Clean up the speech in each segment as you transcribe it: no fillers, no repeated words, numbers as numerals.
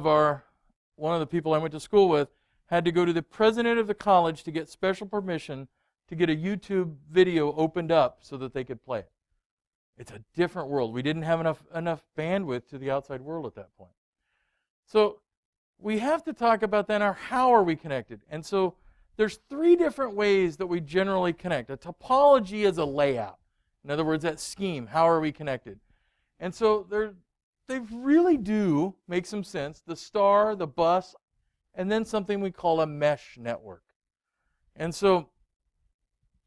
one of the people I went to school with had to go to the president of the college to get special permission to get a YouTube video opened up so that they could play it. It's a different world. We didn't have enough bandwidth to the outside world at that point. So we have to talk about then how are we connected? And so there's three different ways that we generally connect. A topology is a layout. In other words, that scheme, how are we connected? And so they really do make some sense. The star, the bus, and then something we call a mesh network. And so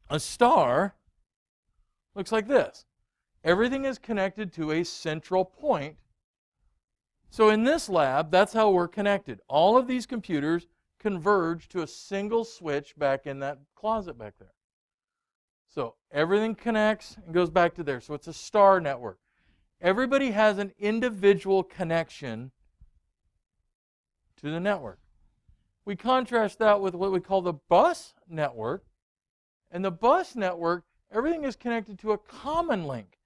a star looks like this. Everything is connected to a central point. So in this lab, that's how we're connected. All of these computers converge to a single switch back in that closet back there. So everything connects and goes back to there. So it's a star network. Everybody has an individual connection to the network. We contrast that with what we call the bus network. And the bus network, everything is connected to a common link.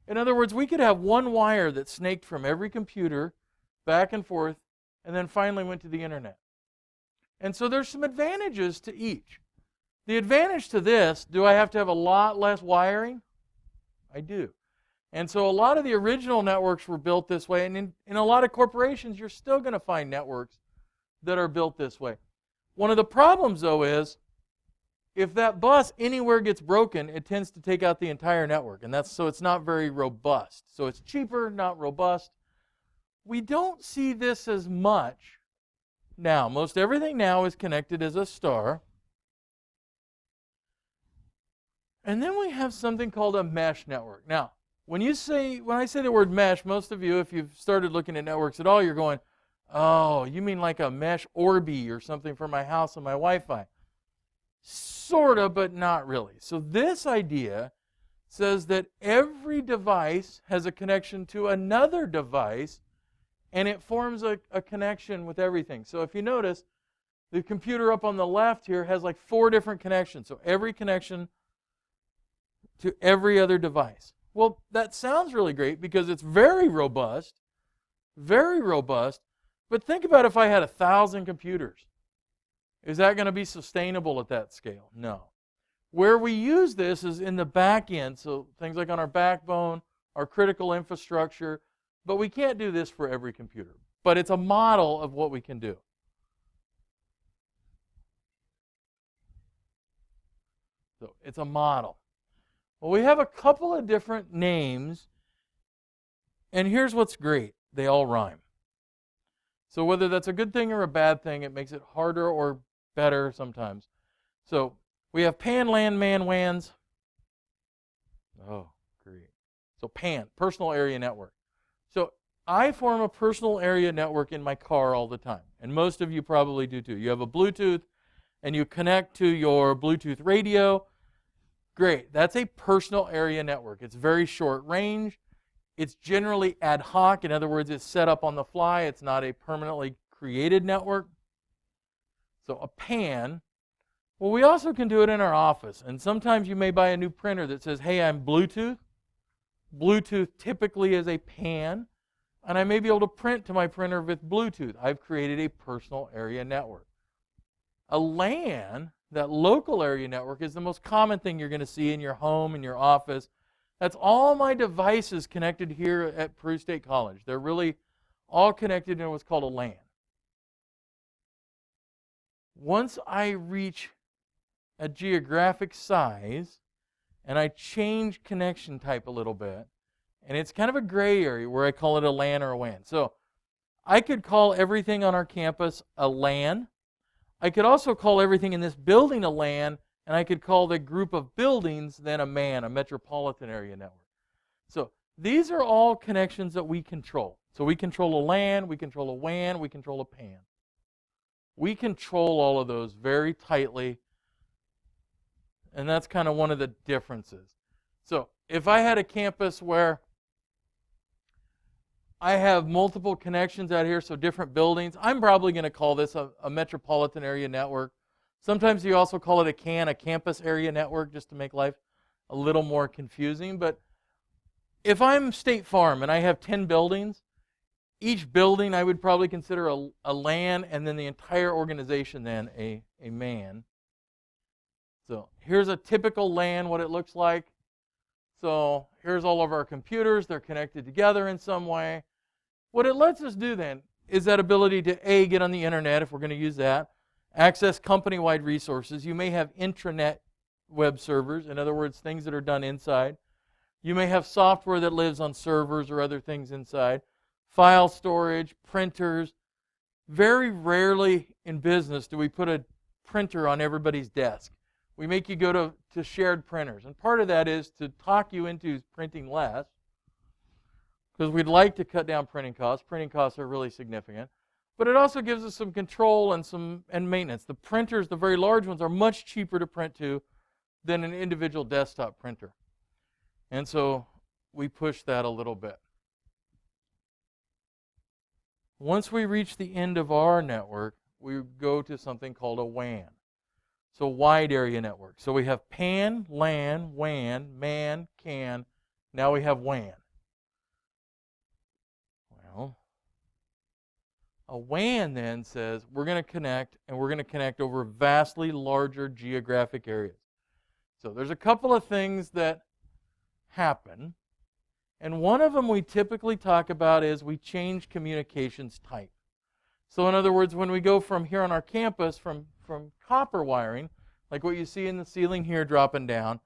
In other words, we could have one wire that snaked from every computer back and forth and then finally went to the internet. And so there's some advantages to each. The advantage to this, do I have to have a lot less wiring? I do. And so a lot of the original networks were built this way, and in a lot of corporations, you're still going to find networks that are built this way. One of the problems, though, is if that bus anywhere gets broken, it tends to take out the entire network, and so it's not very robust. So it's cheaper, not robust. We don't see this as much now. Most everything now is connected as a star. And then we have something called a mesh network. Now, when I say the word mesh, most of you, if you've started looking at networks at all, you're going, oh, you mean like a mesh Orbi or something for my house and my Wi-Fi. Sort of, but not really. So this idea says that every device has a connection to another device, and it forms a connection with everything. So if you notice, the computer up on the left here has like 4 different connections. So every connection to every other device. Well, that sounds really great because it's very robust, but think about if I had 1,000 computers. Is that going to be sustainable at that scale? No. Where we use this is in the back end, so things like on our backbone, our critical infrastructure, but we can't do this for every computer. But it's a model of what we can do. So it's a model. Well, we have a couple of different names, and here's what's great. They all rhyme. So whether that's a good thing or a bad thing, it makes it harder or better sometimes. So we have PAN, LAN, MAN, WANs. Oh, great. So PAN, personal area network. So I form a personal area network in my car all the time, and most of you probably do too. You have a Bluetooth, and you connect to your Bluetooth radio. Great. That's a personal area network. It's very short range. It's generally ad hoc. In other words, it's set up on the fly. It's not a permanently created network. So a PAN. Well, we also can do it in our office. And sometimes you may buy a new printer that says, hey, I'm Bluetooth. Bluetooth typically is a PAN. And I may be able to print to my printer with Bluetooth. I've created a personal area network. A LAN, that local area network, is the most common thing you're going to see in your home, in your office. That's all my devices connected here at Peru State College. They're really all connected in what's called a LAN. Once I reach a geographic size and I change connection type a little bit, and it's kind of a gray area where I call it a LAN or a WAN. So I could call everything on our campus a LAN. I could also call everything in this building a LAN, and I could call the group of buildings then a MAN, a metropolitan area network. So these are all connections that we control. So we control a LAN, we control a WAN, we control a PAN. We control all of those very tightly, and that's kind of one of the differences. So if I had a campus where I have multiple connections out here, so different buildings, I'm probably going to call this a metropolitan area network. Sometimes you also call it a CAN, a campus area network, just to make life a little more confusing. But if I'm State Farm and I have 10 buildings, each building I would probably consider a LAN, and then the entire organization then a MAN. So here's a typical LAN, what it looks like. So here's all of our computers. They're connected together in some way. What it lets us do then is that ability to A, get on the internet, if we're going to use that, access company-wide resources. You may have intranet web servers, in other words, things that are done inside. You may have software that lives on servers or other things inside. File storage, printers. Very rarely in business do we put a printer on everybody's desk. We make you go to shared printers. And part of that is to talk you into printing less, because we'd like to cut down printing costs. Printing costs are really significant. But it also gives us some control and maintenance. The printers, the very large ones, are much cheaper to print to than an individual desktop printer. And so we push that a little bit. Once we reach the end of our network, we go to something called a WAN. So wide area network. So we have PAN, LAN, WAN, MAN, CAN. Now we have WAN. Well, a WAN then says we're going to connect, and we're going to connect over vastly larger geographic areas. So there's a couple of things that happen, and one of them we typically talk about is we change communications type. So in other words, when we go from here on our campus, from copper wiring, like what you see in the ceiling here dropping down,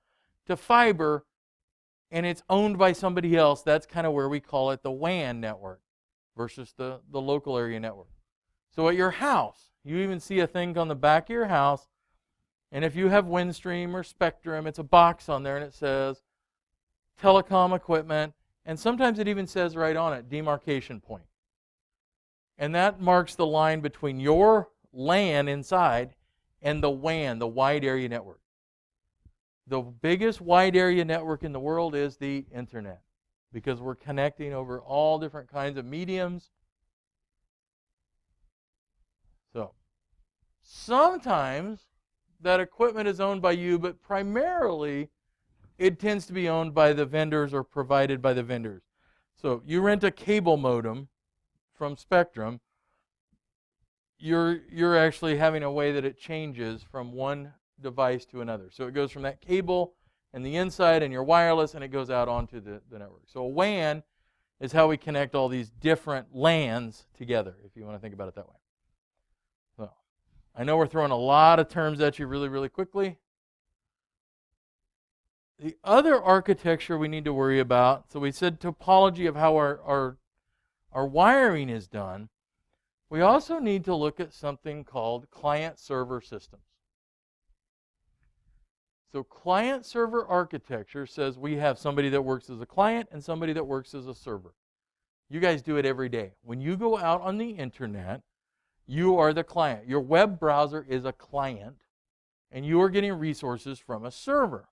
to fiber, and it's owned by somebody else, that's kind of where we call it the WAN network versus the local area network. So at your house, you even see a thing on the back of your house, and if you have Windstream or Spectrum, it's a box on there, and it says telecom equipment, and sometimes it even says right on it, demarcation point. And that marks the line between your LAN inside and the WAN, the wide area network. The biggest wide area network in the world is the internet, because we're connecting over all different kinds of mediums. So sometimes that equipment is owned by you, but primarily it tends to be owned by the vendors or provided by the vendors. So you rent a cable modem from Spectrum, you're actually having a way that it changes from one device to another. So it goes from that cable and the inside and your wireless, and it goes out onto the network. So a WAN is how we connect all these different LANs together, if you want to think about it that way. So I know we're throwing a lot of terms at you really, really quickly. The other architecture we need to worry about, so we said topology of how our wiring is done. We also need to look at something called client-server systems. So client-server architecture says we have somebody that works as a client and somebody that works as a server. You guys do it every day. When you go out on the internet, you are the client. Your web browser is a client, and you are getting resources from a server.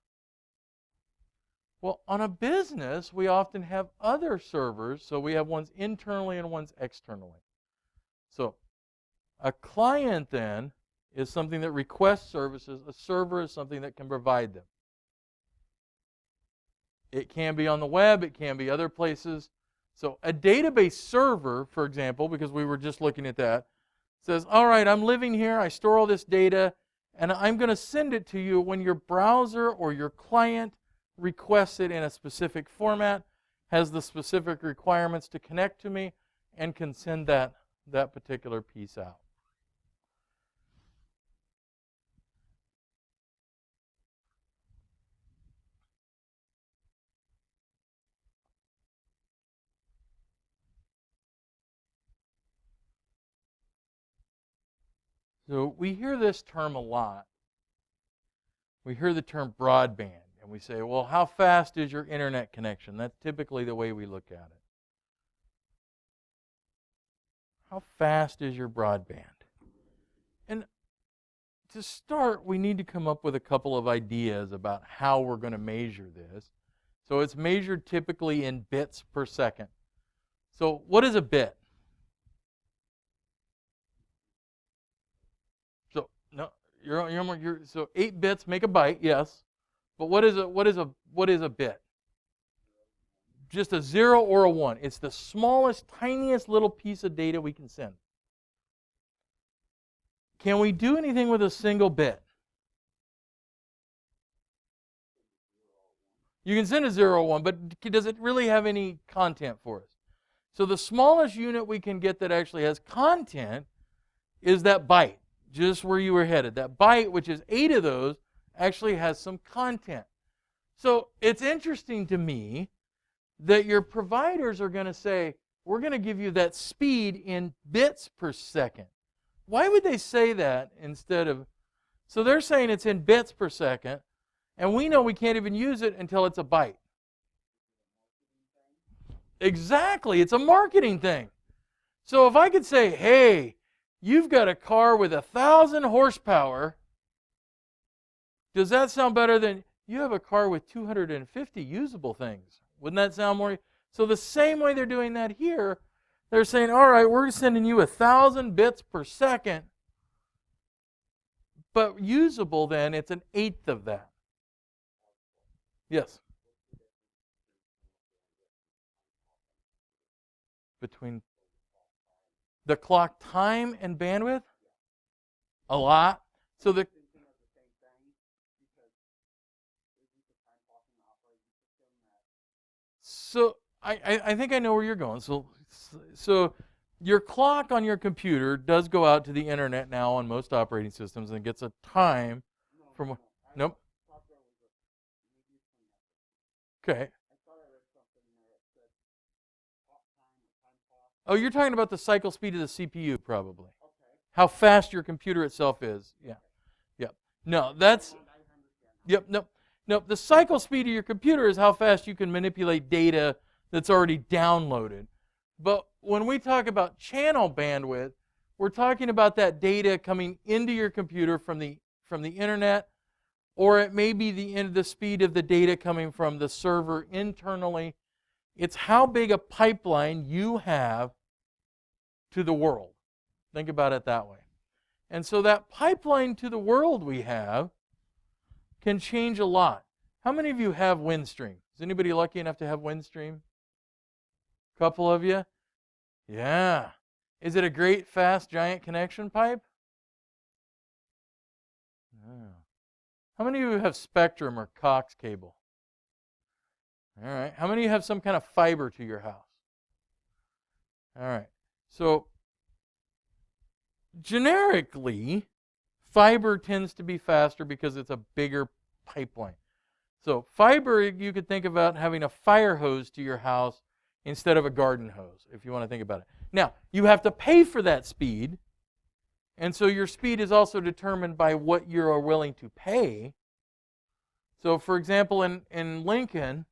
Well, on a business, we often have other servers, so we have ones internally and ones externally. So a client then is something that requests services. A server is something that can provide them. It can be on the web. It can be other places. So a database server, for example, because we were just looking at that, says, all right, I'm living here. I store all this data, and I'm going to send it to you when your browser or your client requests it in a specific format, has the specific requirements to connect to me, and can send that particular piece out. So we hear this term a lot. We hear the term broadband, and we say, well, how fast is your internet connection? That's typically the way we look at it. How fast is your broadband? And to start, we need to come up with a couple of ideas about how we're going to measure this. So it's measured typically in bits per second. So what is a bit? So no, so 8 bits make a byte, yes. But what is a bit? just a 0 or a 1. It's the smallest, tiniest little piece of data we can send. Can we do anything with a single bit? You can send a 0 or 1, but does it really have any content for us? So the smallest unit we can get that actually has content is that byte, just where you were headed. That byte, which is 8 of those, actually has some content. So it's interesting to me that your providers are going to say, we're going to give you that speed in bits per second. Why would they say that instead of... So they're saying it's in bits per second, and we know we can't even use it until it's a byte. Exactly. It's a marketing thing. So if I could say, hey, you've got a car with 1,000 horsepower, does that sound better than you have a car with 250 usable things? Wouldn't that sound more? So the same way they're doing that here, they're saying, all right, we're sending you 1,000 bits per second, but usable then, it's an eighth of that. Yes? Between the clock time and bandwidth? A lot. So I think I know where you're going. So your clock on your computer does go out to the internet now on most operating systems and gets a time from... Nope. Okay. Oh, you're talking about the cycle speed of the CPU, probably. How fast your computer itself is. Yeah. Yep. No, that's... Yep. Nope. The cycle speed of your computer is how fast you can manipulate data that's already downloaded. But when we talk about channel bandwidth, we're talking about that data coming into your computer from the internet, or it may be the speed of the data coming from the server internally. It's how big a pipeline you have to the world. Think about it that way. And so that pipeline to the world we have can change a lot. How many of you have Windstream? Is anybody lucky enough to have Windstream? A couple of you? Yeah. Is it a great, fast, giant connection pipe? No. How many of you have Spectrum or Cox cable? All right. How many of you have some kind of fiber to your house? All right. So, generically, fiber tends to be faster because it's a bigger pipeline. So, fiber, you could think about having a fire hose to your house instead of a garden hose, if you want to think about it. Now, you have to pay for that speed, and so your speed is also determined by what you are willing to pay. So, for example, in Lincoln,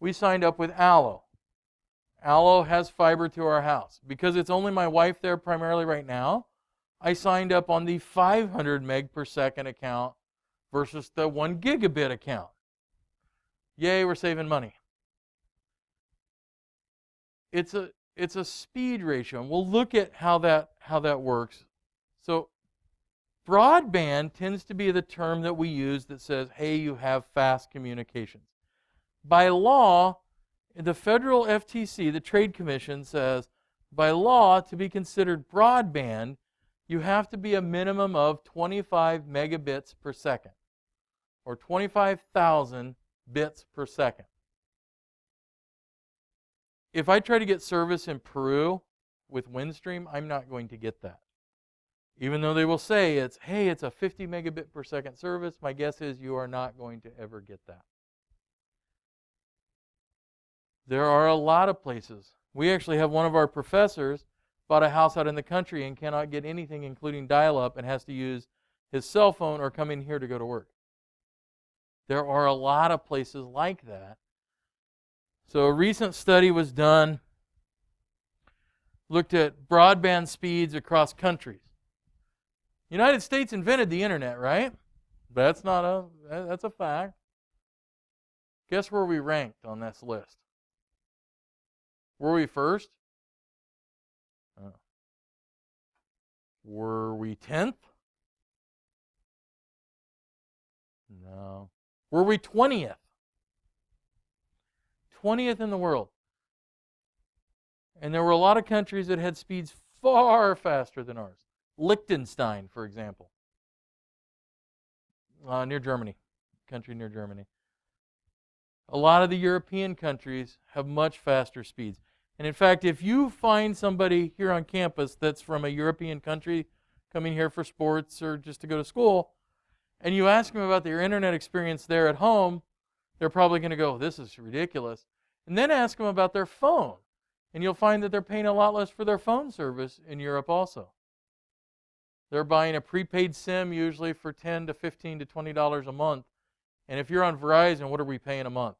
we signed up with Allo. Allo has fiber to our house. Because it's only my wife there primarily right now, I signed up on the 500 meg per second account versus the 1 gigabit account. Yay, we're saving money. It's a speed ratio, and we'll look at how that works. So broadband tends to be the term that we use that says, hey, you have fast communications. By law, the federal FTC, the Trade Commission, says, by law, to be considered broadband, you have to be a minimum of 25 megabits per second, or 25,000 bits per second. If I try to get service in Peru with Windstream, I'm not going to get that. Even though they will say it's a 50 megabit per second service, my guess is you are not going to ever get that. There are a lot of places. We actually have one of our professors bought a house out in the country and cannot get anything including dial-up and has to use his cell phone or come in here to go to work. There are a lot of places like that. So a recent study was done, looked at broadband speeds across countries. United States invented the internet, right? That's a fact. Guess where we ranked on this list? Were we first? Were we 10th? No. Were we 20th? 20th in the world. And there were a lot of countries that had speeds far faster than ours. Liechtenstein, for example, near Germany, country near Germany. A lot of the European countries have much faster speeds. And in fact, if you find somebody here on campus that's from a European country coming here for sports or just to go to school, and you ask them about their internet experience there at home, they're probably going to go, this is ridiculous. And then ask them about their phone. And you'll find that they're paying a lot less for their phone service in Europe also. They're buying a prepaid SIM usually for $10 to $15 to $20 a month. And if you're on Verizon, what are we paying a month?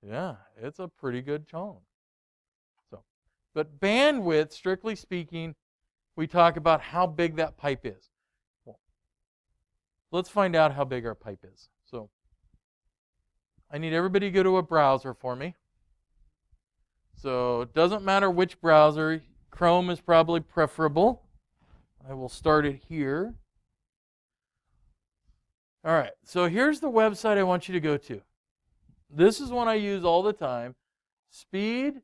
Yeah, it's a pretty good chunk. But bandwidth, strictly speaking, we talk about how big that pipe is. Well, let's find out how big our pipe is. So I need everybody to go to a browser for me. So it doesn't matter which browser. Chrome is probably preferable. I will start it here. All right, so here's the website I want you to go to. This is one I use all the time, speedtest.net.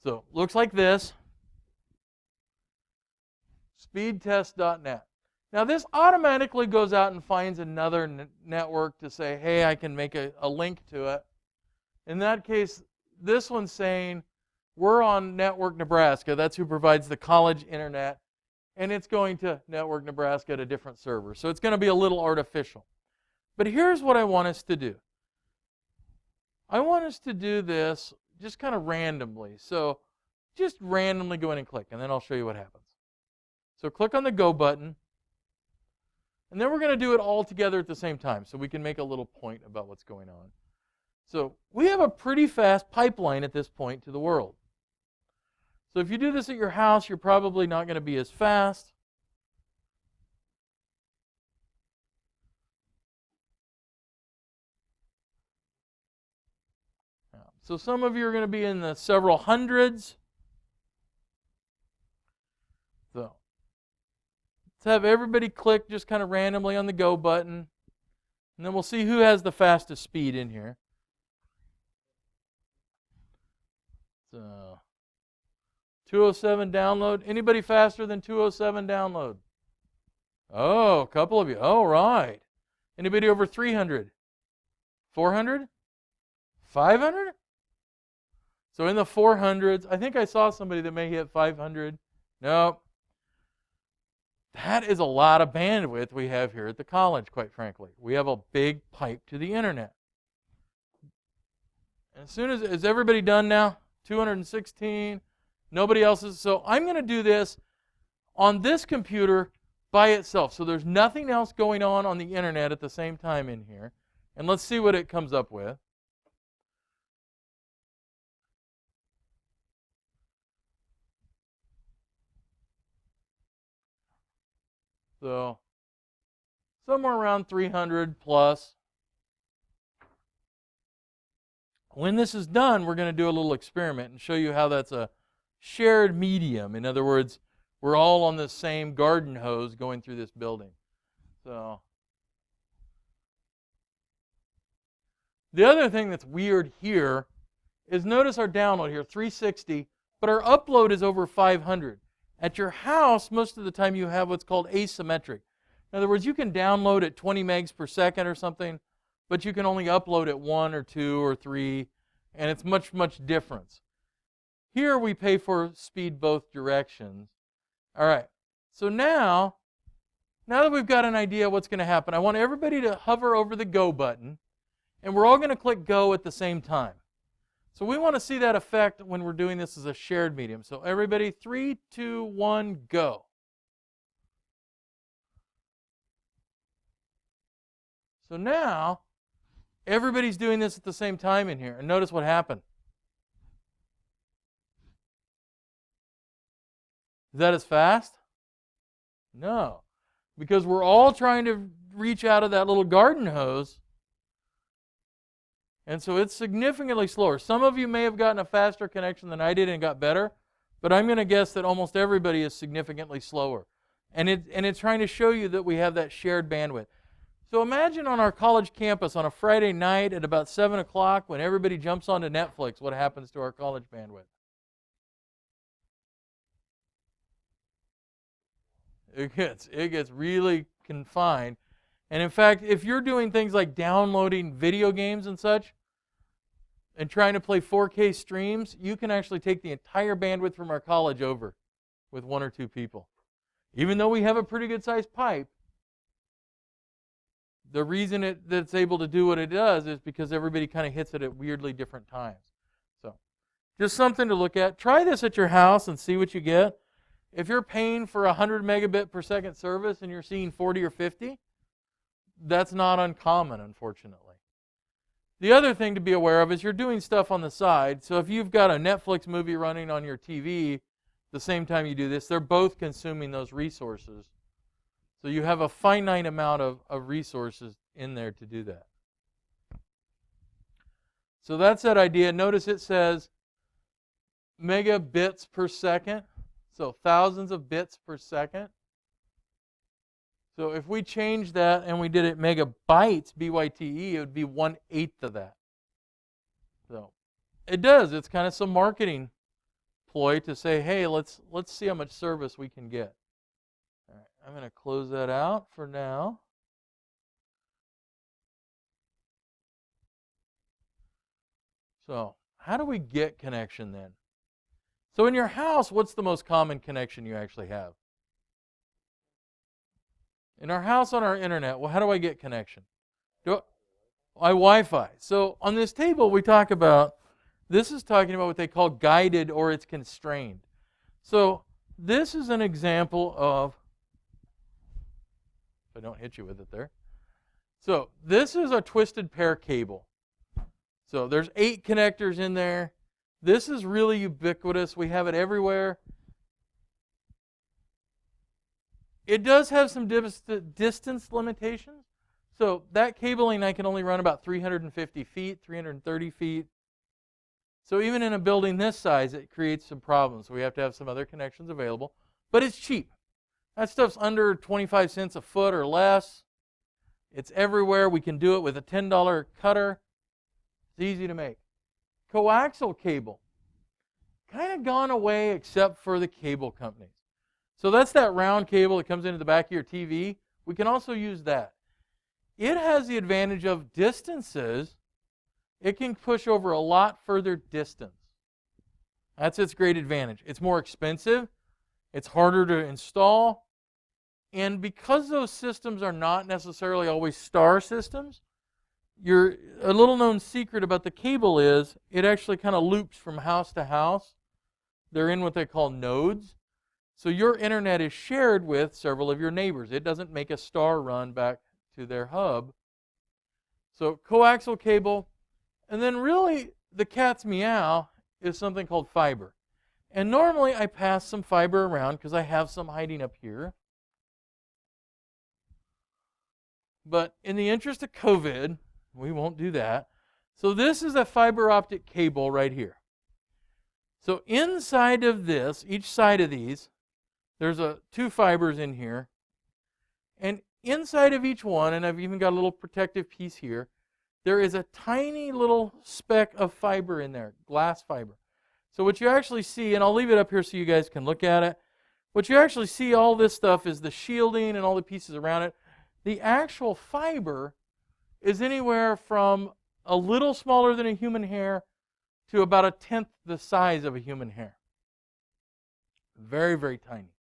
So looks like this, speedtest.net. Now this automatically goes out and finds another network to say, hey, I can make a link to it. In that case, this one's saying, we're on Network Nebraska. That's who provides the college internet. And it's going to Network Nebraska at a different server. So it's going to be a little artificial. But here's what I want us to do. I want us to do this just kind of randomly. So just randomly go in and click, and then I'll show you what happens. So click on the Go button. And then we're going to do it all together at the same time so we can make a little point about what's going on. So we have a pretty fast pipeline at this point to the world. So if you do this at your house, you're probably not going to be as fast. So some of you are going to be in the several hundreds. So let's have everybody click just kind of randomly on the Go button. And then we'll see who has the fastest speed in here. So 207 download. Anybody faster than 207 download? Oh, a couple of you. Oh, right. Anybody over 300? 400? 500? So in the 400s, I think I saw somebody that may hit 500. Nope. That is a lot of bandwidth we have here at the college, quite frankly. We have a big pipe to the internet. And as soon as, is everybody done now? 216. Nobody else is. So I'm going to do this on this computer by itself. So there's nothing else going on the internet at the same time in here. And let's see what it comes up with. So somewhere around 300 plus. When this is done, we're going to do a little experiment and show you how that's a shared medium. In other words, we're all on the same garden hose going through this building. So the other thing that's weird here is notice our download here, 360, but our upload is over 500. At your house, most of the time you have what's called asymmetric. In other words, you can download at 20 megs per second or something, but you can only upload at 1 or 2 or 3, and it's much, much difference. Here we pay for speed both directions. All right, so now that we've got an idea of what's going to happen, I want everybody to hover over the Go button, and we're all going to click Go at the same time. So we want to see that effect when we're doing this as a shared medium. So everybody, 3, 2, 1, go. So now, everybody's doing this at the same time in here. And notice what happened. Is that as fast? No. Because we're all trying to reach out of that little garden hose. And so it's significantly slower. Some of you may have gotten a faster connection than I did and got better, but I'm going to guess that almost everybody is significantly slower. And it's trying to show you that we have that shared bandwidth. So imagine on our college campus on a Friday night at about 7 o'clock when everybody jumps onto Netflix, what happens to our college bandwidth? It gets really confined. And in fact, if you're doing things like downloading video games and such, and trying to play 4K streams, you can actually take the entire bandwidth from our college over with 1 or 2 people. Even though we have a pretty good sized pipe, the reason that it's able to do what it does is because everybody kind of hits it at weirdly different times. So, just something to look at. Try this at your house and see what you get. If you're paying for 100 megabit per second service and you're seeing 40 or 50, that's not uncommon, unfortunately. The other thing to be aware of is you're doing stuff on the side. So if you've got a Netflix movie running on your TV the same time you do this, they're both consuming those resources. So you have a finite amount of resources in there to do that. So that's that idea. Notice it says megabits per second. So thousands of bits per second. So if we change that and we did it megabytes, B-Y-T-E, it would be 1/8 of that. So it does. It's kind of some marketing ploy to say, hey, let's see how much service we can get. All right, I'm going to close that out for now. So how do we get connection then? So in your house, what's the most common connection you actually have? In our house on our internet, well, how do I get connection? Wi-Fi. So on this table, we talk about, this is talking about what they call guided or it's constrained. So this is an example of, if I don't hit you with it there. So this is a twisted pair cable. So there's 8 connectors in there. This is really ubiquitous. We have it everywhere. It does have some distance limitations. So that cabling I can only run about 350 feet, 330 feet. So even in a building this size, it creates some problems. So we have to have some other connections available. But it's cheap. That stuff's under 25 cents a foot or less. It's everywhere. We can do it with a $10 cutter. It's easy to make. Coaxial cable. Kind of gone away except for the cable companies. So that's that round cable that comes into the back of your TV. We can also use that. It has the advantage of distances. It can push over a lot further distance. That's its great advantage. It's more expensive. It's harder to install. And because those systems are not necessarily always star systems, a little known secret about the cable is it actually kind of loops from house to house. They're in what they call nodes. So your internet is shared with several of your neighbors. It doesn't make a star run back to their hub. So coaxial cable. And then really the cat's meow is something called fiber. And normally I pass some fiber around because I have some hiding up here. But in the interest of COVID, we won't do that. So this is a fiber optic cable right here. So inside of this, each side of these, there's 2 fibers in here. And inside of each one, and I've even got a little protective piece here, there is a tiny little speck of fiber in there, glass fiber. So what you actually see, and I'll leave it up here so you guys can look at it. What you actually see, all this stuff is the shielding and all the pieces around it. The actual fiber is anywhere from a little smaller than a human hair to about 1/10 the size of a human hair. Very, very tiny.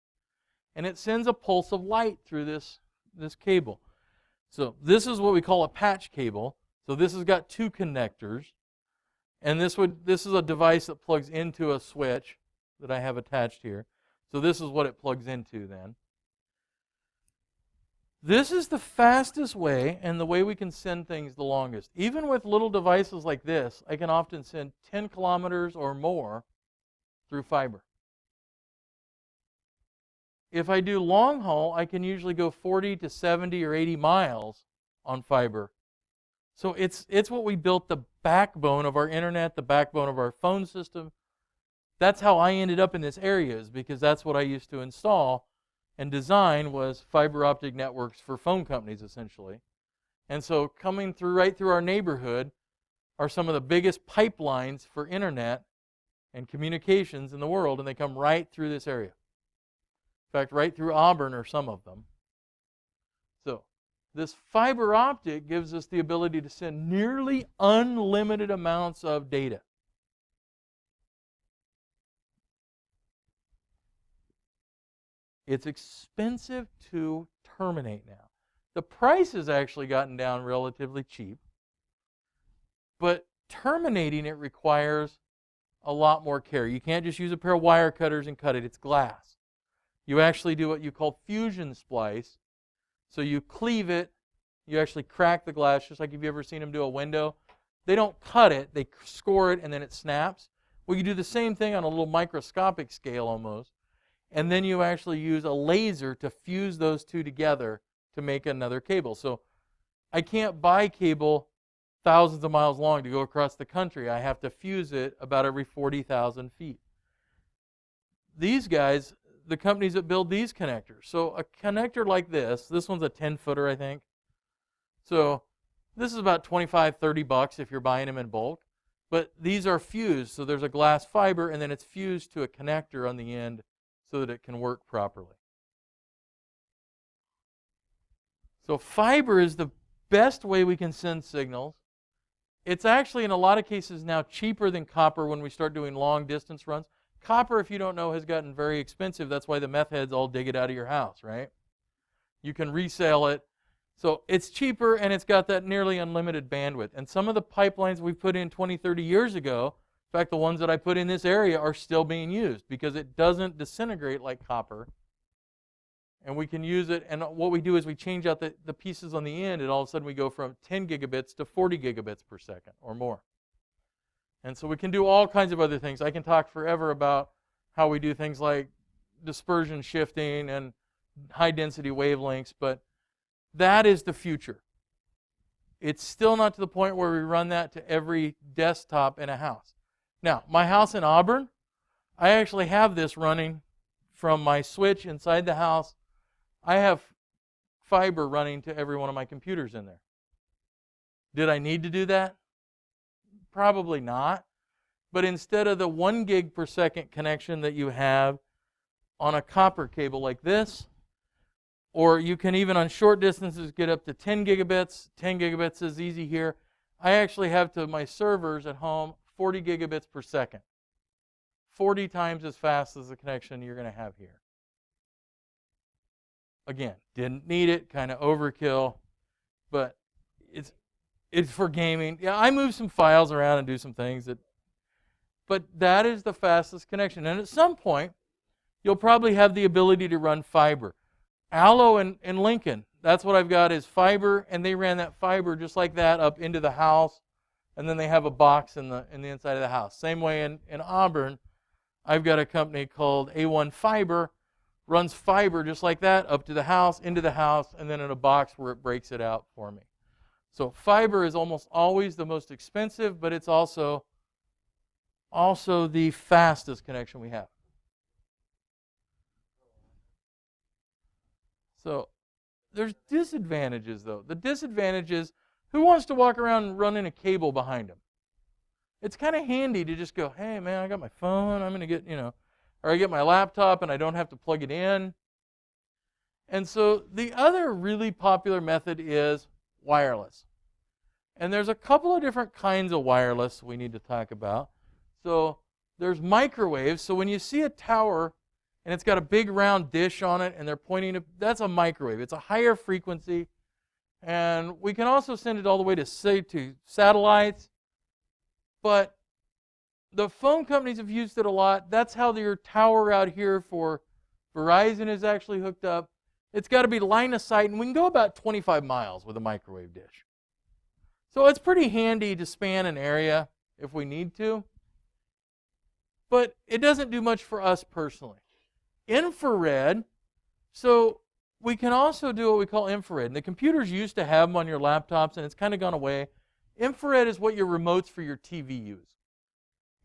And it sends a pulse of light through this cable. So this is what we call a patch cable. So this has got 2 connectors. And this is a device that plugs into a switch that I have attached here. So this is what it plugs into then. This is the fastest way and the way we can send things the longest. Even with little devices like this, I can often send 10 kilometers or more through fiber. If I do long haul, I can usually go 40 to 70 or 80 miles on fiber. So it's what we built the backbone of our internet, the backbone of our phone system. That's how I ended up in this area, is because that's what I used to install and design was fiber optic networks for phone companies, essentially. And so coming through right through our neighborhood are some of the biggest pipelines for internet and communications in the world, and they come right through this area. In fact, right through Auburn are some of them. So this fiber optic gives us the ability to send nearly unlimited amounts of data. It's expensive to terminate now. The price has actually gotten down relatively cheap, but terminating it requires a lot more care. You can't just use a pair of wire cutters and cut it. It's glass. You actually do what you call fusion splice. So you cleave it, you actually crack the glass, just like if you've ever seen them do a window. They don't cut it, they score it, and then it snaps. Well, you do the same thing on a little microscopic scale almost, and then you actually use a laser to fuse those two together to make another cable. So I can't buy cable thousands of miles long to go across the country. I have to fuse it about every 40,000 feet. These guys, the companies that build these connectors. So a connector like this one's a 10-footer, I think. So this is about $25, $30 if you're buying them in bulk. But these are fused, so there's a glass fiber, and then it's fused to a connector on the end so that it can work properly. So fiber is the best way we can send signals. It's actually, in a lot of cases now, cheaper than copper when we start doing long distance runs. Copper, if you don't know, has gotten very expensive. That's why the meth heads all dig it out of your house, right? You can resell it. So it's cheaper, and it's got that nearly unlimited bandwidth. And some of the pipelines we put in 20, 30 years ago, in fact, the ones that I put in this area are still being used because it doesn't disintegrate like copper. And we can use it, and what we do is we change out the pieces on the end, and all of a sudden we go from 10 gigabits to 40 gigabits per second or more. And so we can do all kinds of other things. I can talk forever about how we do things like dispersion shifting and high-density wavelengths, but that is the future. It's still not to the point where we run that to every desktop in a house. Now, my house in Auburn, I actually have this running from my switch inside the house. I have fiber running to every one of my computers in there. Did I need to do that? Probably not. But instead of the 1 gig per second connection that you have on a copper cable like this, or you can even on short distances get up to 10 gigabits. 10 gigabits is easy here. I actually have to my servers at home 40 gigabits per second. 40 times as fast as the connection you're going to have here. Again, didn't need it, kind of overkill, but it's for gaming. Yeah, I move some files around and do some things, but that is the fastest connection. And at some point, you'll probably have the ability to run fiber. Allo and Lincoln, that's what I've got is fiber, and they ran that fiber just like that up into the house, and then they have a box in the inside of the house. Same way in Auburn, I've got a company called A1 Fiber, runs fiber just like that up to the house, into the house, and then in a box where it breaks it out for me. So fiber is almost always the most expensive, but it's also the fastest connection we have. So there's disadvantages, though. The disadvantage is, who wants to walk around running a cable behind them? It's kind of handy to just go, hey, man, I got my phone. I'm going to get, or I get my laptop and I don't have to plug it in. And so the other really popular method is wireless. And there's a couple of different kinds of wireless we need to talk about. So there's microwaves. So when you see a tower and it's got a big round dish on it and they're pointing to, that's a microwave. It's a higher frequency. And we can also send it all the way to satellites. But the phone companies have used it a lot. That's how your tower out here for Verizon is actually hooked up. It's got to be line of sight, and we can go about 25 miles with a microwave dish. So it's pretty handy to span an area if we need to. But it doesn't do much for us personally. Infrared, so we can also do what we call infrared. And the computers used to have them on your laptops, and it's kind of gone away. Infrared is what your remotes for your TV use.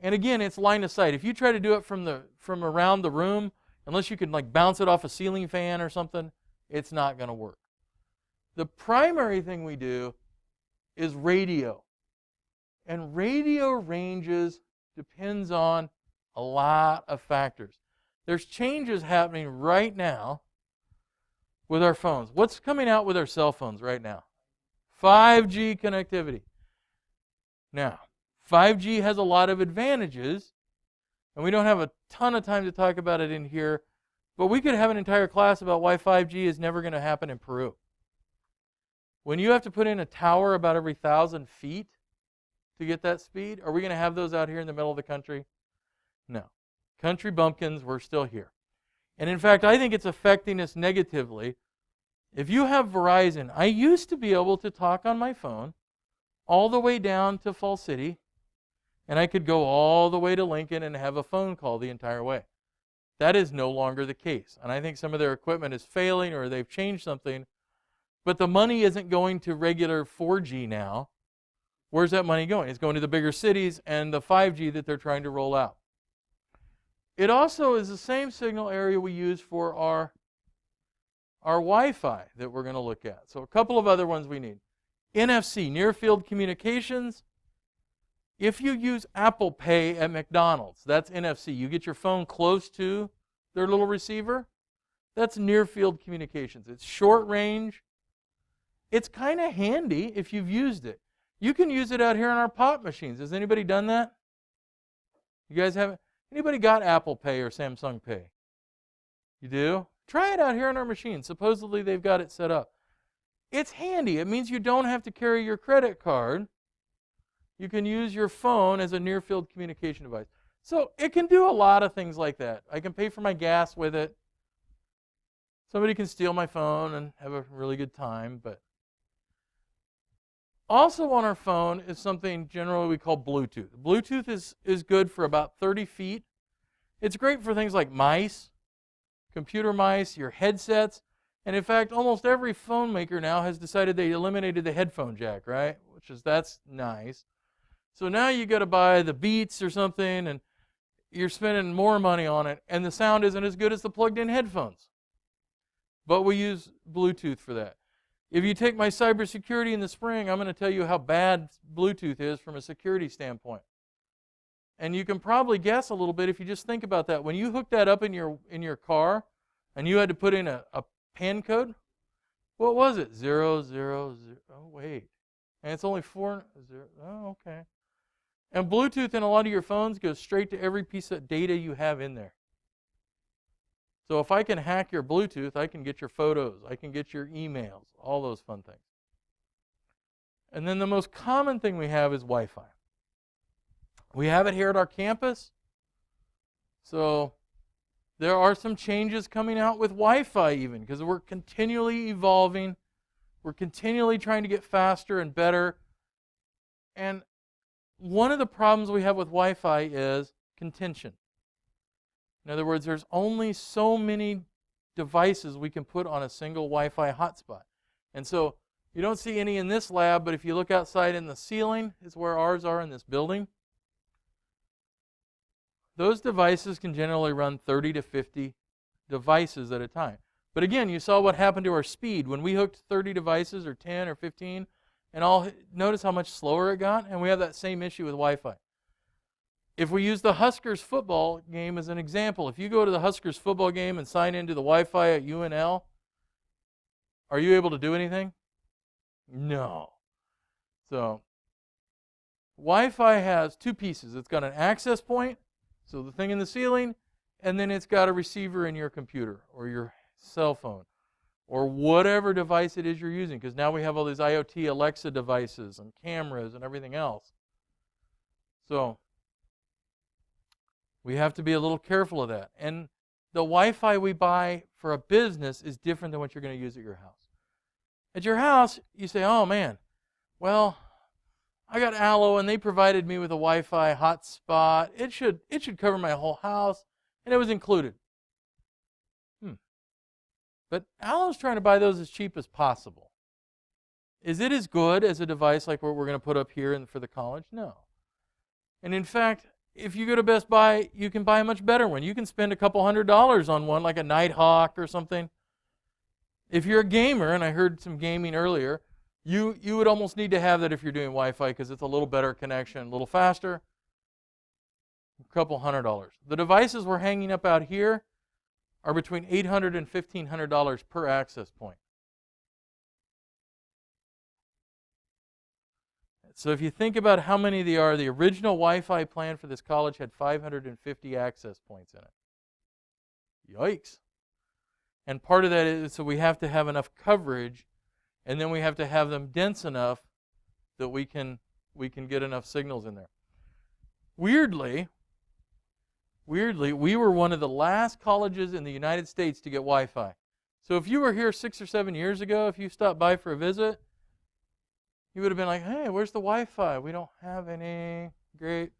And again, it's line of sight. If you try to do it from around the room, Unless you can like bounce it off a ceiling fan or something, it's not going to work. The primary thing we do is radio. And radio ranges depends on a lot of factors. There's changes happening right now with our phones. What's coming out with our cell phones right now? 5G connectivity. Now, 5G has a lot of advantages, and we don't have a ton of time to talk about it in here, but we could have an entire class about why 5G is never going to happen in Peru. When you have to put in a tower about every 1,000 feet to get that speed, are we going to have those out here in the middle of the country? No. Country bumpkins, we're still here. And in fact, I think it's affecting us negatively. If you have Verizon, I used to be able to talk on my phone all the way down to Fall City, and I could go all the way to Lincoln and have a phone call the entire way. That is no longer the case. And I think some of their equipment is failing or they've changed something. But the money isn't going to regular 4G now. Where's that money going? It's going to the bigger cities and the 5G that they're trying to roll out. It also is the same signal area we use for our Wi-Fi that we're going to look at. So a couple of other ones we need. NFC, Near Field Communications. If you use Apple Pay at McDonald's, that's NFC. You get your phone close to their little receiver. That's Near Field Communications. It's short range. It's kind of handy if you've used it. You can use it out here on our pop machines. Has anybody done that? You guys haven't? Anybody got Apple Pay or Samsung Pay? You do? Try it out here on our machine. Supposedly they've got it set up. It's handy. It means you don't have to carry your credit card. You can use your phone as a near-field communication device. So it can do a lot of things like that. I can pay for my gas with it. Somebody can steal my phone and have a really good time. But also on our phone is something generally we call Bluetooth. Bluetooth is good for about 30 feet. It's great for things like mice, computer mice, your headsets. And in fact, almost every phone maker now has decided they eliminated the headphone jack, right? That's nice. So now you got to buy the Beats or something, and you're spending more money on it, and the sound isn't as good as the plugged-in headphones. But we use Bluetooth for that. If you take my cybersecurity in the spring, I'm going to tell you how bad Bluetooth is from a security standpoint. And you can probably guess a little bit if you just think about that. When you hook that up in your car, and you had to put in a PIN code, what was it? 000. Oh, wait. And it's only 40. Oh, okay. And Bluetooth in a lot of your phones goes straight to every piece of data you have in there. So if I can hack your Bluetooth, I can get your photos, I can get your emails, all those fun things. And then the most common thing we have is Wi-Fi. We have it here at our campus. So there are some changes coming out with Wi-Fi even, because we're continually evolving. We're continually trying to get faster and better. And one of the problems we have with Wi-Fi is contention. In other words, there's only so many devices we can put on a single Wi-Fi hotspot. And so you don't see any in this lab, but if you look outside in the ceiling, is where ours are in this building. Those devices can generally run 30 to 50 devices at a time. But again, you saw what happened to our speed. When we hooked 30 devices or 10 or 15, and notice how much slower it got? And we have that same issue with Wi-Fi. If we use the Huskers football game as an example, if you go to the Huskers football game and sign into the Wi-Fi at UNL, are you able to do anything? No. So Wi-Fi has two pieces. It's got an access point, so the thing in the ceiling, and then it's got a receiver in your computer or your cell phone or whatever device it is you're using, because now we have all these IoT Alexa devices and cameras and everything else. So we have to be a little careful of that. And the Wi-Fi we buy for a business is different than what you're going to use at your house. At your house, you say, oh man, well, I got Allo and they provided me with a Wi-Fi hotspot. It should cover my whole house, and it was included. But Allo's trying to buy those as cheap as possible. Is it as good as a device like what we're going to put up here for the college? No. And in fact, if you go to Best Buy, you can buy a much better one. You can spend a couple $100s on one, like a Nighthawk or something. If you're a gamer, and I heard some gaming earlier, you would almost need to have that if you're doing Wi-Fi because it's a little better connection, a little faster. A couple $100. The devices we're hanging up out here are between $800 and $1,500 per access point. So if you think about how many they are, the original Wi-Fi plan for this college had 550 access points in it. Yikes. And part of that is so we have to have enough coverage, and then we have to have them dense enough that we can get enough signals in there. Weirdly, we were one of the last colleges in the United States to get Wi-Fi. So if you were here 6 or 7 years ago, if you stopped by for a visit, you would have been like, hey, where's the Wi-Fi? We don't have any. Great.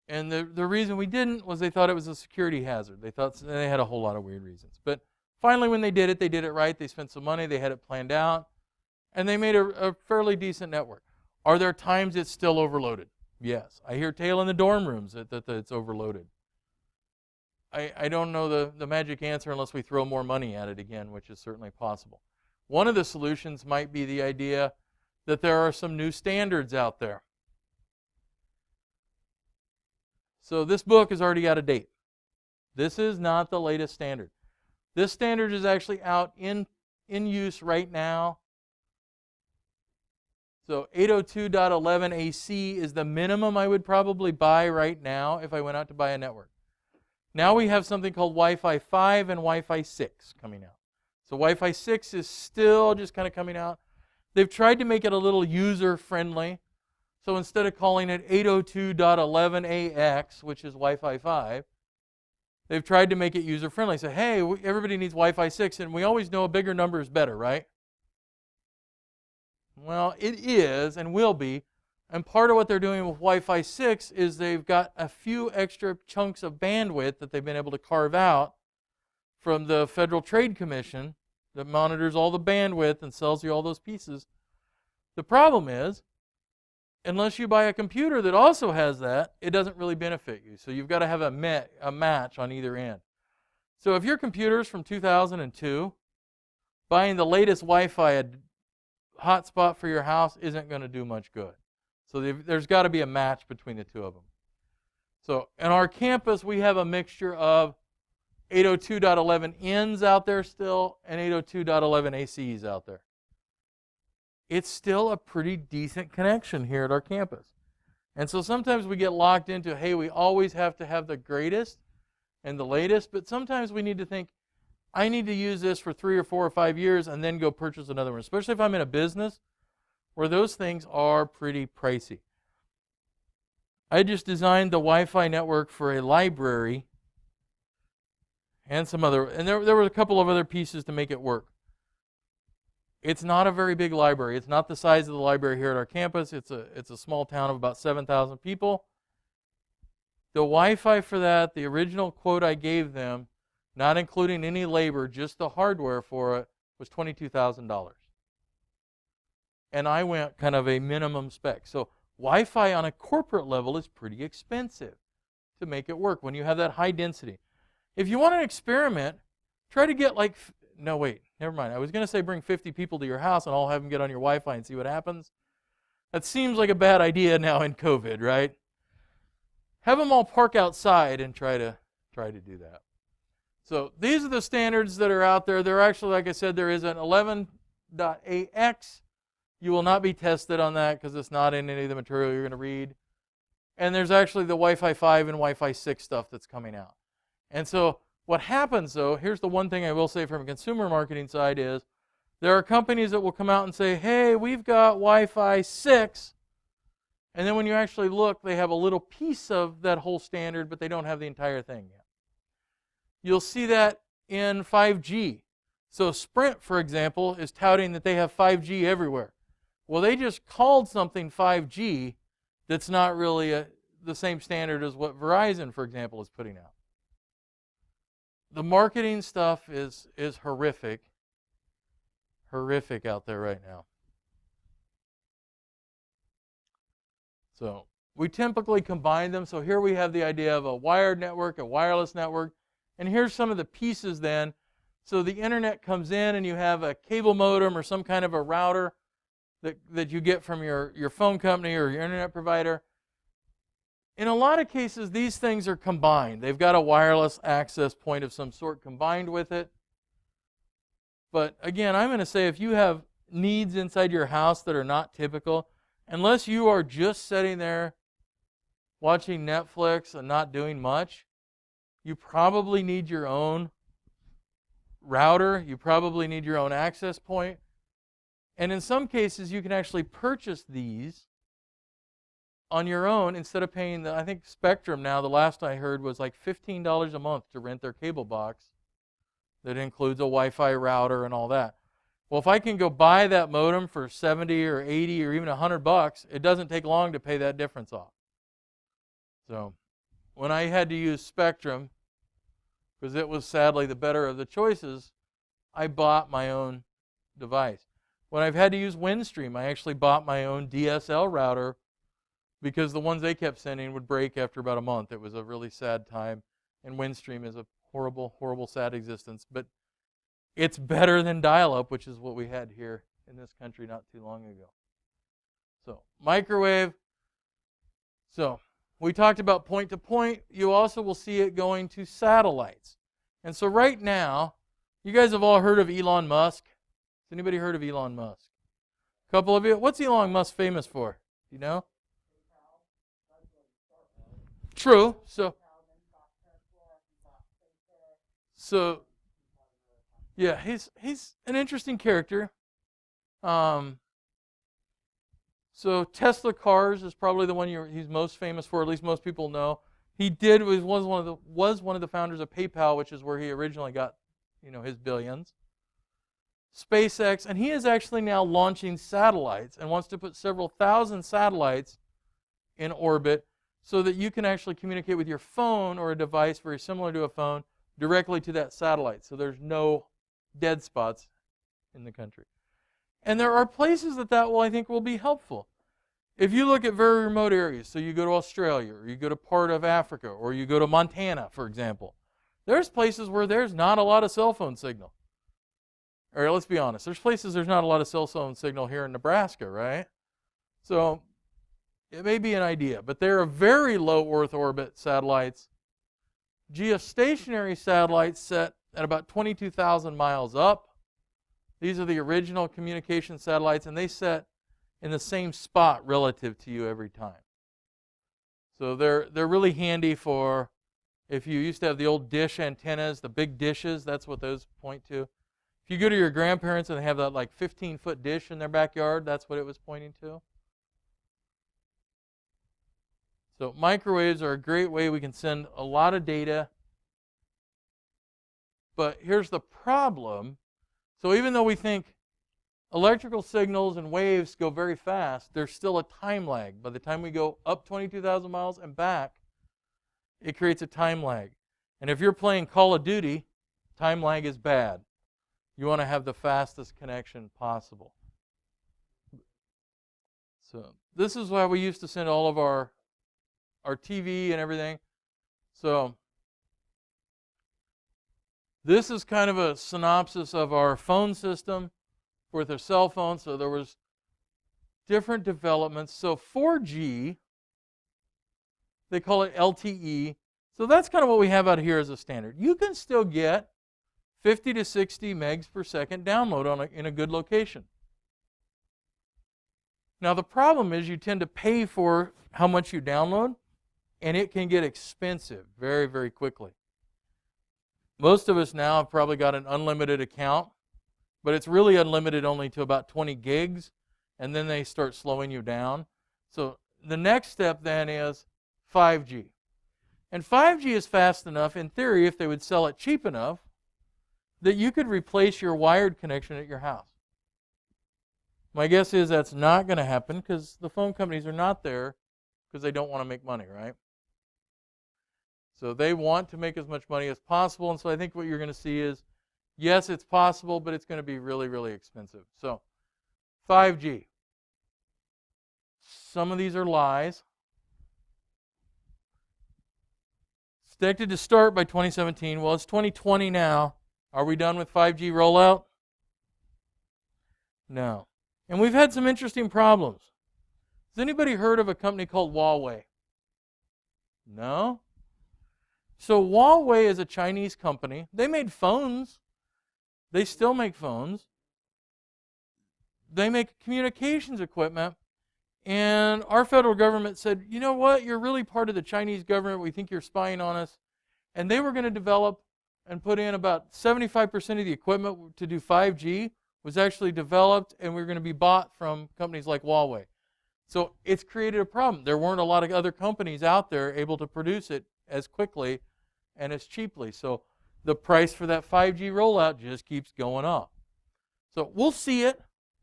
And the reason we didn't was they thought it was a security hazard. They thought they had a whole lot of weird reasons. But finally, when they did it right. They spent some money. They had it planned out. And they made a fairly decent network. Are there times it's still overloaded? Yes. I hear tale in the dorm rooms that it's overloaded. I don't know the magic answer unless we throw more money at it again, which is certainly possible. One of the solutions might be the idea that there are some new standards out there. So this book is already out of date. This is not the latest standard. This standard is actually out in use right now. So 802.11 AC is the minimum I would probably buy right now if I went out to buy a network. Now we have something called Wi-Fi 5 and Wi-Fi 6 coming out. So Wi-Fi 6 is still just kind of coming out. They've tried to make it a little user-friendly. So instead of calling it 802.11ax, which is Wi-Fi 5, they've tried to make it user-friendly. So, hey, everybody needs Wi-Fi 6, and we always know a bigger number is better, right? Well, it is and will be. And part of what they're doing with Wi-Fi 6 is they've got a few extra chunks of bandwidth that they've been able to carve out from the Federal Trade Commission that monitors all the bandwidth and sells you all those pieces. The problem is, unless you buy a computer that also has that, it doesn't really benefit you. So you've got to have a match on either end. So if your computer's from 2002, buying the latest Wi-Fi hotspot for your house isn't going to do much good. So there's got to be a match between the two of them. So in our campus, we have a mixture of 802.11n's out there still and 802.11 AC's out there. It's still a pretty decent connection here at our campus. And so sometimes we get locked into, hey, we always have to have the greatest and the latest, but sometimes we need to think, I need to use this for 3 or 4 or 5 years and then go purchase another one, especially if I'm in a business where those things are pretty pricey. I just designed the Wi-Fi network for a library and some other, and there were a couple of other pieces to make it work. It's not a very big library. It's not the size of the library here at our campus. It's a small town of about 7,000 people. The Wi-Fi for that, the original quote I gave them, not including any labor, just the hardware for it, was $22,000. And I went kind of a minimum spec. So Wi-Fi on a corporate level is pretty expensive to make it work when you have that high density. If you want an experiment, try to get no wait, never mind. I was going to say bring 50 people to your house and all have them get on your Wi-Fi and see what happens. That seems like a bad idea now in COVID, right? Have them all park outside and try to do that. So these are the standards that are out there. They're actually, like I said, there is an 11.ax. You will not be tested on that because it's not in any of the material you're going to read. And there's actually the Wi-Fi 5 and Wi-Fi 6 stuff that's coming out. And so what happens, though, here's the one thing I will say from a consumer marketing side is there are companies that will come out and say, hey, we've got Wi-Fi 6. And then when you actually look, they have a little piece of that whole standard, but they don't have the entire thing yet. You'll see that in 5G. So Sprint, for example, is touting that they have 5G everywhere. Well, they just called something 5G that's not really the same standard as what Verizon, for example, is putting out. The marketing stuff is horrific out there right now. So we typically combine them. So here we have the idea of a wired network, a wireless network, and here's some of the pieces then. So the internet comes in and you have a cable modem or some kind of a router that you get from your phone company or your internet provider. In a lot of cases, these things are combined. They've got a wireless access point of some sort combined with it. But again, I'm going to say if you have needs inside your house that are not typical, unless you are just sitting there watching Netflix and not doing much, you probably need your own router. You probably need your own access point. And in some cases, you can actually purchase these on your own instead of paying I think Spectrum now, the last I heard, was like $15 a month to rent their cable box that includes a Wi-Fi router and all that. Well, if I can go buy that modem for 70 or 80 or even $100, it doesn't take long to pay that difference off. So when I had to use Spectrum, because it was sadly the better of the choices, I bought my own device. When I've had to use Windstream, I actually bought my own DSL router because the ones they kept sending would break after about a month. It was a really sad time, and Windstream is a horrible, horrible, sad existence. But it's better than dial-up, which is what we had here in this country not too long ago. So microwave. So we talked about point-to-point. You also will see it going to satellites. And so right now, you guys have all heard of Elon Musk. Has anybody heard of Elon Musk? A couple of you. What's Elon Musk famous for? Do you know? True. So yeah, he's an interesting character. So Tesla cars is probably the one he's most famous for. At least most people know. He was one of the founders of PayPal, which is where he originally got, his billions. SpaceX, and he is actually now launching satellites and wants to put several thousand satellites in orbit so that you can actually communicate with your phone or a device very similar to a phone directly to that satellite. So there's no dead spots in the country. And there are places that I think will be helpful. If you look at very remote areas, so you go to Australia, or you go to part of Africa, or you go to Montana, for example, there's places where there's not a lot of cell phone signal. Or let's be honest, there's places there's not a lot of cell phone signal here in Nebraska, right? So it may be an idea, but there are very low Earth orbit satellites, geostationary satellites set at about 22,000 miles up. These are the original communication satellites, and they set in the same spot relative to you every time. So they're really handy for if you used to have the old dish antennas, the big dishes, that's what those point to. If you go to your grandparents and they have that like 15-foot dish in their backyard, that's what it was pointing to. So microwaves are a great way we can send a lot of data. But here's the problem. So even though we think electrical signals and waves go very fast, there's still a time lag. By the time we go up 22,000 miles and back, it creates a time lag. And if you're playing Call of Duty, time lag is bad. You want to have the fastest connection possible. So this is why we used to send all of our TV and everything. So this is kind of a synopsis of our phone system with our cell phone. So there was different developments. So 4G, they call it LTE. So that's kind of what we have out here as a standard. You can still get 50 to 60 megs per second download in a good location. Now the problem is you tend to pay for how much you download, and it can get expensive very, very quickly. Most of us now have probably got an unlimited account, but it's really unlimited only to about 20 gigs, and then they start slowing you down. So the next step then is 5G. And 5G is fast enough, in theory, if they would sell it cheap enough, that you could replace your wired connection at your house. My guess is that's not going to happen because the phone companies are not there because they don't want to make money, right? So they want to make as much money as possible, and so I think what you're going to see is, yes, it's possible, but it's going to be really, really expensive. So 5G. Some of these are lies. Expected to start by 2017. Well, it's 2020 now. Are we done with 5G rollout? No. And we've had some interesting problems. Has anybody heard of a company called Huawei? No? So Huawei is a Chinese company. They made phones. They still make phones. They make communications equipment. And our federal government said, you know what, you're really part of the Chinese government. We think you're spying on us. And they were going to develop and put in about 75% of the equipment to do 5G was actually developed, and we were going to be bought from companies like Huawei. So it's created a problem. There weren't a lot of other companies out there able to produce it as quickly and as cheaply. So the price for that 5G rollout just keeps going up. So we'll see it.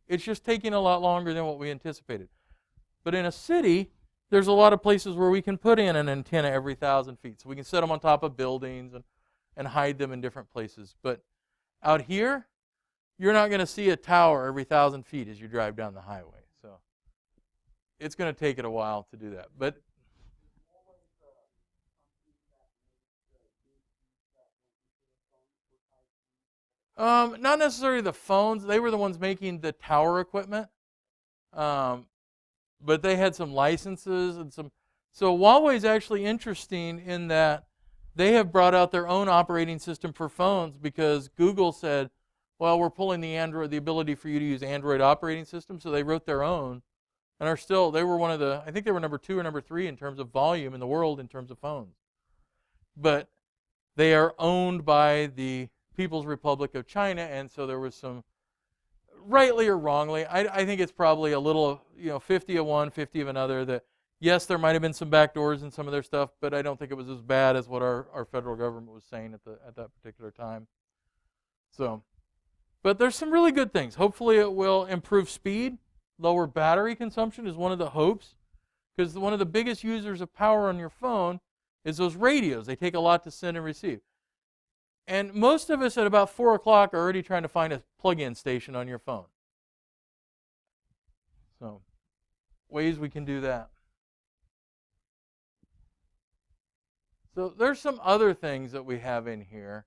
It's just taking a lot longer than what we anticipated. But in a city, there's a lot of places where we can put in an antenna every 1,000 feet. So we can set them on top of buildings and hide them in different places. But out here, you're not going to see a tower every 1,000 feet as you drive down the highway. So it's going to take it a while to do that. But not necessarily the phones. They were the ones making the tower equipment. But they had some licenses and some. So Huawei is actually interesting in that they have brought out their own operating system for phones because Google said, well, we're pulling the ability for you to use Android operating system. So they wrote their own and are still, they were one of the, I think they were number 2 or number 3 in terms of volume in the world in terms of phones. But they are owned by the People's Republic of China, and so there was some, rightly or wrongly, I think it's probably a little, 50 of one, 50 of another, that yes, there might have been some backdoors in some of their stuff, but I don't think it was as bad as what our federal government was saying at that particular time. So, but there's some really good things. Hopefully it will improve speed. Lower battery consumption is one of the hopes, because one of the biggest users of power on your phone is those radios. They take a lot to send and receive. And most of us at about 4 o'clock are already trying to find a plug-in station on your phone. So, ways we can do that. So there's some other things that we have in here.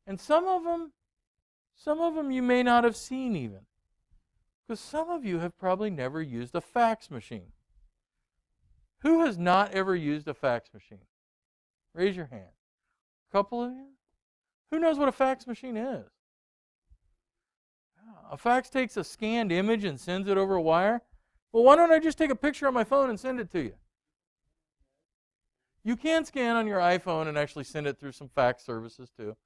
And some of them you may not have seen even. Because some of you have probably never used a fax machine. Who has not ever used a fax machine? Raise your hand. A couple of you? Who knows what a fax machine is? A fax takes a scanned image and sends it over a wire. Well, why don't I just take a picture on my phone and send it to you? You can scan on your iPhone and actually send it through some fax services too.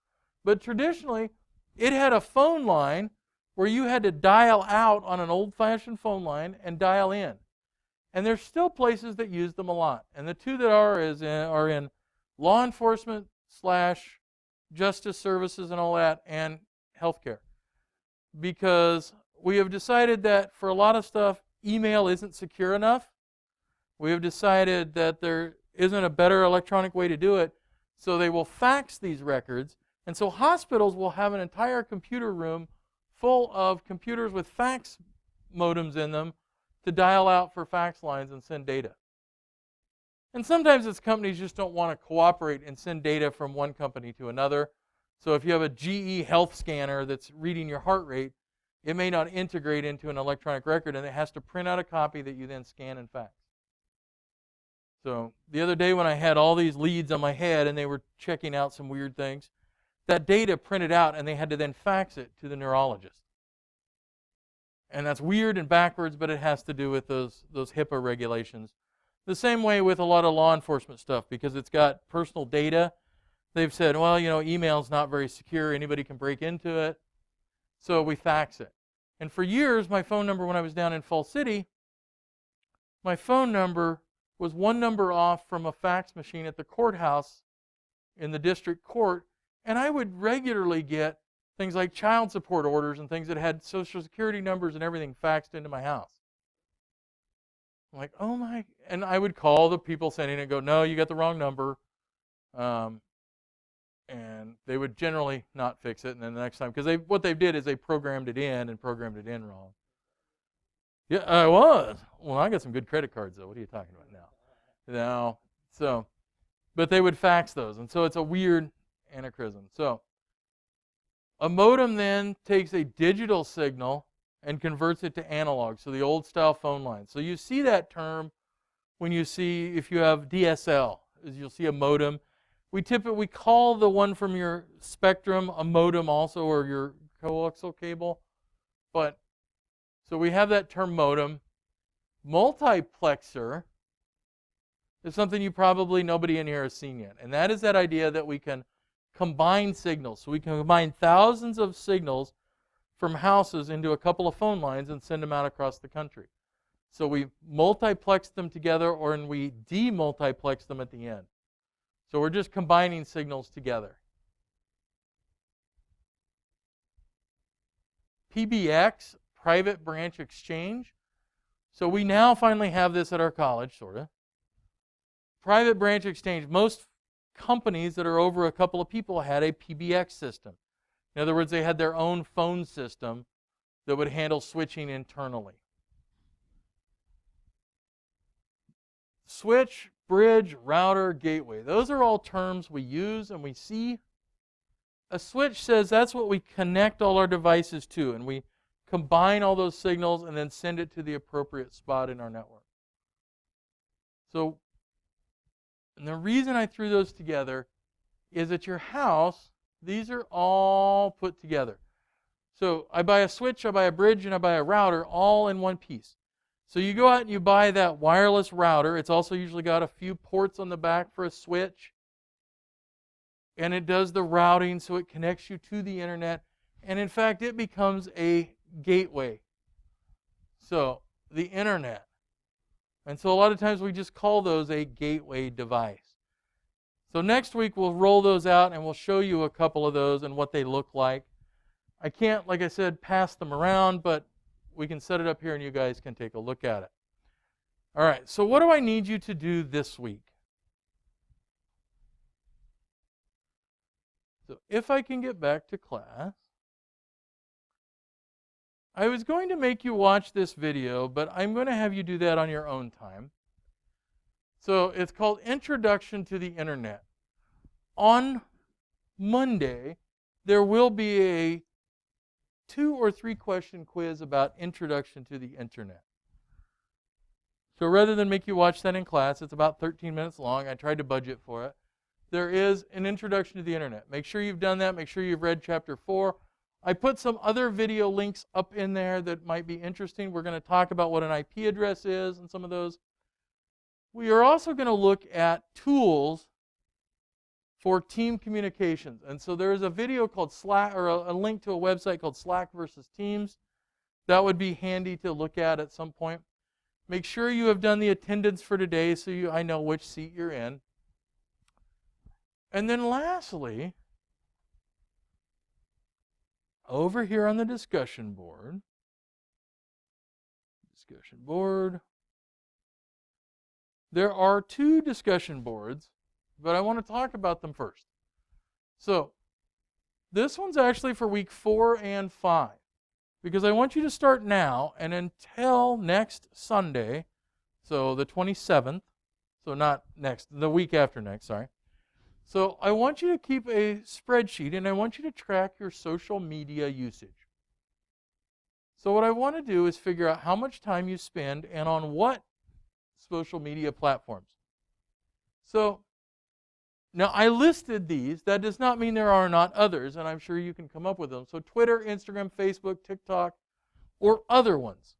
But traditionally, it had a phone line where you had to dial out on an old-fashioned phone line and dial in. And there's still places that use them a lot. And the two that are in law enforcement / justice services and all that, and healthcare. Because we have decided that for a lot of stuff, email isn't secure enough. We have decided that there isn't a better electronic way to do it, so they will fax these records. And so hospitals will have an entire computer room full of computers with fax modems in them to dial out for fax lines and send data. And sometimes it's companies just don't want to cooperate and send data from one company to another. So if you have a GE health scanner that's reading your heart rate, it may not integrate into an electronic record, and it has to print out a copy that you then scan and fax. So the other day when I had all these leads on my head and they were checking out some weird things, that data printed out and they had to then fax it to the neurologist. And that's weird and backwards, but it has to do with those HIPAA regulations. The same way with a lot of law enforcement stuff, because it's got personal data. They've said, well, email's not very secure. Anybody can break into it. So we fax it. And for years, my phone number when I was down in Fall City, my phone number was one number off from a fax machine at the courthouse in the district court. And I would regularly get things like child support orders and things that had Social Security numbers and everything faxed into my house. I'm like, oh my, and I would call the people sending it and go, no, you got the wrong number. And they would generally not fix it. And then the next time, because what they did is they programmed it in wrong. Yeah, I was. Well, I got some good credit cards, though. What are you talking about now? So, But they would fax those, and so it's a weird anachronism. So a modem then takes a digital signal and converts it to analog, so the old style phone line. So you see that term when you see, if you have DSL, is you'll see a modem. We typically call the one from your Spectrum a modem also, or your coaxial cable. But so we have that term modem. Multiplexer is something nobody in here has seen yet. And that is that idea that we can combine signals. So we can combine thousands of signals from houses into a couple of phone lines and send them out across the country. So we multiplex them together, or we demultiplex them at the end. So we're just combining signals together. PBX, private branch exchange. So we now finally have this at our college, sort of. Private branch exchange. Most companies that are over a couple of people had a PBX system. In other words, they had their own phone system that would handle switching internally. Switch, bridge, router, gateway. Those are all terms we use and we see. A switch says that's what we connect all our devices to, and we combine all those signals and then send it to the appropriate spot in our network. So, and the reason I threw those together is at your house, these are all put together. So I buy a switch, I buy a bridge, and I buy a router all in one piece. So you go out and you buy that wireless router. It's also usually got a few ports on the back for a switch. And it does the routing so it connects you to the internet. And in fact, it becomes a gateway. So the internet. And so a lot of times we just call those a gateway device. So next week we'll roll those out and we'll show you a couple of those and what they look like. I can't, like I said, pass them around, but we can set it up here and you guys can take a look at it. All right, so what do I need you to do this week? So if I can get back to class, I was going to make you watch this video, but I'm going to have you do that on your own time. So it's called Introduction to the Internet. On Monday, there will be a 2 or 3 question quiz about Introduction to the Internet. So rather than make you watch that in class, it's about 13 minutes long. I tried to budget for it. There is an Introduction to the Internet. Make sure you've done that. Make sure you've read Chapter 4. I put some other video links up in there that might be interesting. We're going to talk about what an IP address is and some of those. We are also going to look at tools for team communications. And so there is a video called Slack, or a link to a website called Slack versus Teams. That would be handy to look at some point. Make sure you have done the attendance for today so I know which seat you're in. And then lastly, over here on the discussion board, there are 2 discussion boards, but I want to talk about them first. So this one's actually for week 4 and 5, because I want you to start now and until next Sunday, so the 27th, so not next, the week after next, sorry. So I want you to keep a spreadsheet and I want you to track your social media usage. So what I want to do is figure out how much time you spend and on what social media platforms. So now I listed these. That does not mean there are not others, and I'm sure you can come up with them. So Twitter, Instagram, Facebook, TikTok, or other ones.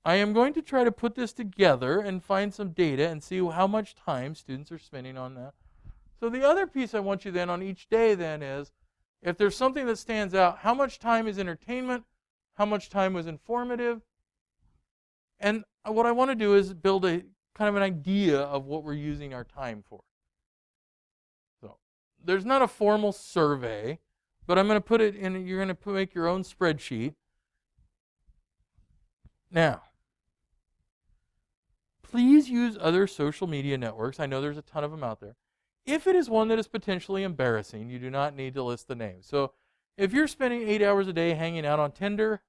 I am going to try to put this together and find some data and see how much time students are spending on that. So the other piece I want you then on each day then is, if there's something that stands out, how much time is entertainment, how much time was informative, and what I want to do is build a kind of an idea of what we're using our time for. So there's not a formal survey, but I'm going to put it in, you're going to make your own spreadsheet. Now, please use other social media networks. I know there's a ton of them out there. If it is one that is potentially embarrassing, you do not need to list the name. So if you're spending 8 hours a day hanging out on Tinder,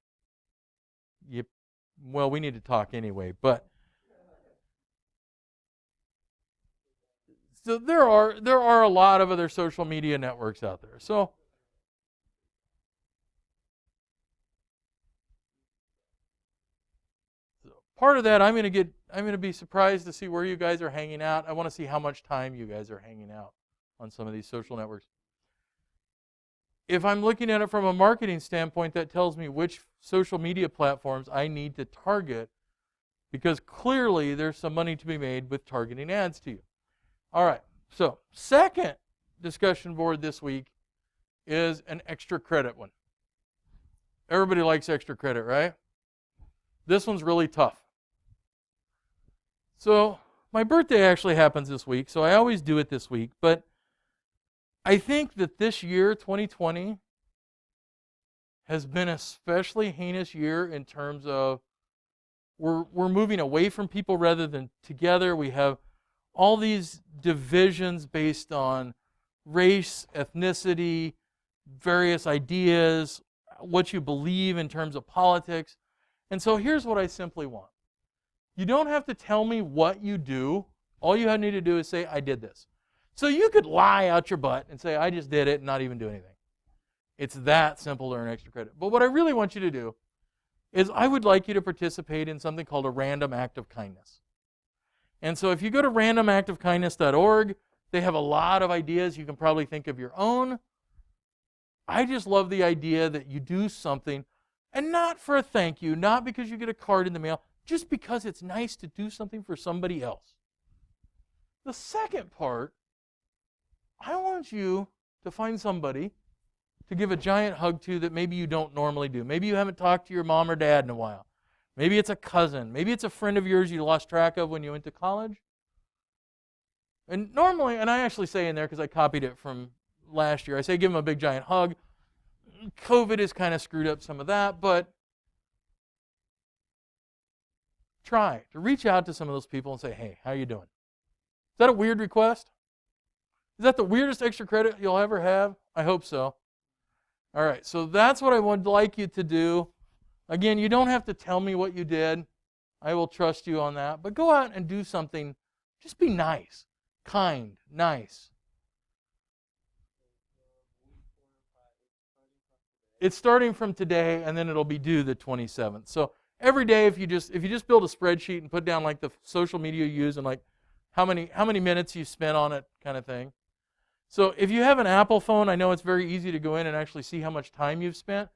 well, we need to talk anyway, but So there are a lot of other social media networks out there. So part of that, I'm going to be surprised to see where you guys are hanging out. I want to see how much time you guys are hanging out on some of these social networks. If I'm looking at it from a marketing standpoint, that tells me which social media platforms I need to target, because clearly there's some money to be made with targeting ads to you. All right, so second discussion board this week is an extra credit one. Everybody likes extra credit, right? This one's really tough. So my birthday actually happens this week, so I always do it this week, but I think that this year, 2020, has been an especially heinous year in terms of we're moving away from people rather than together. We have all these divisions based on race, ethnicity, various ideas, what you believe in terms of politics. And so here's what I simply want. You don't have to tell me what you do. All you need to do is say, I did this. So you could lie out your butt and say, I just did it and not even do anything. It's that simple to earn extra credit. But what I really want you to do is I would like you to participate in something called a random act of kindness. And so if you go to randomactofkindness.org, they have a lot of ideas. You can probably think of your own. I just love the idea that you do something, and not for a thank you, not because you get a card in the mail, just because it's nice to do something for somebody else. The second part, I want you to find somebody to give a giant hug to that maybe you don't normally do. Maybe you haven't talked to your mom or dad in a while. Maybe it's a cousin. Maybe it's a friend of yours you lost track of when you went to college. And normally, and I actually say in there because I copied it from last year, I say give them a big giant hug. COVID has kind of screwed up some of that, but try to reach out to some of those people and say, hey, how you doing? Is that a weird request? Is that the weirdest extra credit you'll ever have? I hope so. All right, so that's what I would like you to do. Again, you don't have to tell me what you did. I will trust you on that. But go out and do something. Just be nice, kind, nice. It's starting from today, and then it'll be due the 27th. So every day, if you just build a spreadsheet and put down like the social media you use and like how many minutes you spent on it, kind of thing. So if you have an Apple phone, I know it's very easy to go in and actually see how much time you've spent.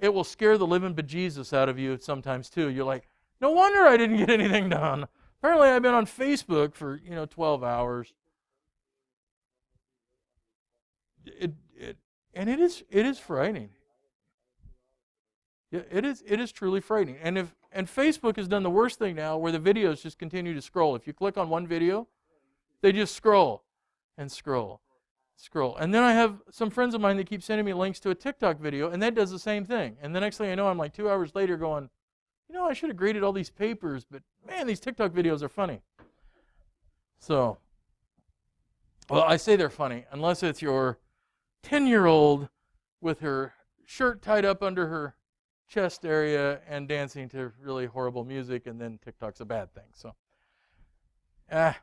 It will scare the living bejesus out of you sometimes too. You're like, no wonder I didn't get anything done. Apparently I've been on Facebook for 12 hours. It is frightening. Yeah, it is truly frightening. And Facebook has done the worst thing now, where the videos just continue to scroll. If you click on one video, they just scroll and scroll. And then I have some friends of mine that keep sending me links to a TikTok video, and that does the same thing. And the next thing I know, I'm like 2 hours later going, I should have graded all these papers, but man, these TikTok videos are funny. So, well, I say they're funny, unless it's your 10-year-old with her shirt tied up under her chest area and dancing to really horrible music, and then TikTok's a bad thing. So, it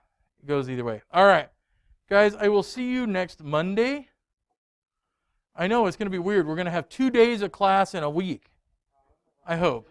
goes either way. All right. Guys, I will see you next Monday. I know it's going to be weird. We're going to have 2 days of class in a week. I hope.